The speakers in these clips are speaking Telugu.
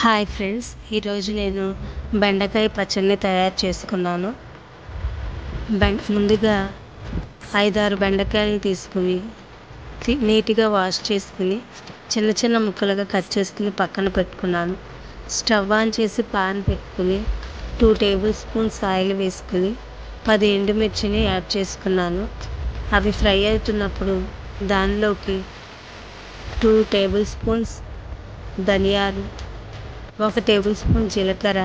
హాయ్ ఫ్రెండ్స్, ఈరోజు నేను బెండకాయ పచ్చడిని తయారు చేసుకున్నాను. ముందుగా 5-6 బెండకాయలు తీసుకుని నీట్గా వాష్ చేసుకుని చిన్న చిన్న ముక్కలుగా కట్ చేసుకుని పక్కన పెట్టుకున్నాను. స్టవ్ ఆన్ చేసి పాన్ పెట్టుకుని 2 టేబుల్ స్పూన్స్ ఆయిల్ వేసుకుని 10 ఎండుమిర్చిని యాడ్ చేసుకున్నాను. అవి ఫ్రై అవుతున్నప్పుడు దానిలోకి 2 టేబుల్ స్పూన్స్ ధనియాలు, 1 టేబుల్ స్పూన్ జీలకర్ర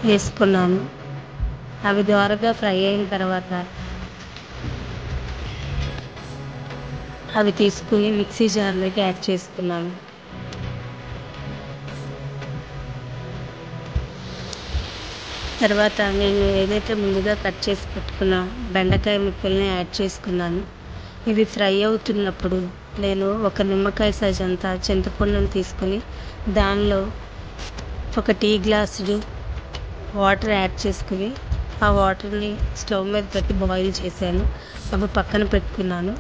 వేసుకున్నాను. అవి దోరగా ఫ్రై అయిన తర్వాత అవి తీసుకుని మిక్సీ జార్లోకి యాడ్ చేసుకున్నాను. తర్వాత నేను ఏదైతే ముందుగా కట్ చేసి పెట్టుకున్న బెండకాయ ముక్కల్ని యాడ్ చేసుకున్నాను. ఇవి ఫ్రై అవుతున్నప్పుడు నేను 1 నిమ్మకాయ సైజ్ అంతా చింతపండుని తీసుకుని దానిలో 1 టీ గ్లాసులు వాటర్ యాడ్ చేసుకుని ఆ వాటర్ని స్టవ్ మీద పెట్టి బాయిల్ చేశాను. అవి పక్కన పెట్టుకున్నాను.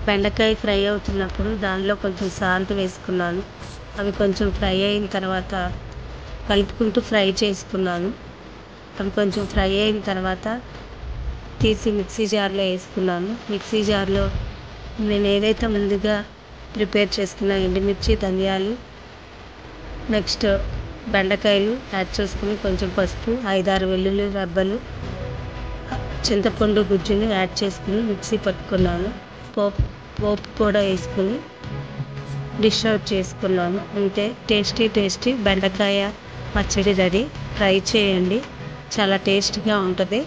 బెండకాయ ఫ్రై అవుతున్నప్పుడు దానిలో కొంచెం సాల్ట్ వేసుకున్నాను. అవి కొంచెం ఫ్రై అయిన తర్వాత కలుపుకుంటూ ఫ్రై చేసుకున్నాను. అవి కొంచెం ఫ్రై అయిన తర్వాత తీసి మిక్సీ జార్లో వేసుకున్నాను. మిక్సీ జార్లో నేను ఏదైతే ముందుగా ప్రిపేర్ చేసుకున్న ఎండుమిర్చి, ధనియాలు, నెక్స్ట్ బెండకాయలు యాడ్ చేసుకుని కొంచెం పసుపు, 5-6 వెల్లుల్లి రెబ్బలు, చింతపండు గుజ్జుని యాడ్ చేసుకుని మిక్సీ పట్టుకున్నాను. పోపు కూడా వేసుకుని డిష్ అవుట్ చేసుకున్నాను. అంటే టేస్టీ బెండకాయ పచ్చడి రెడీ. ట్రై చేయండి, చాలా టేస్ట్గా ఉంటుంది.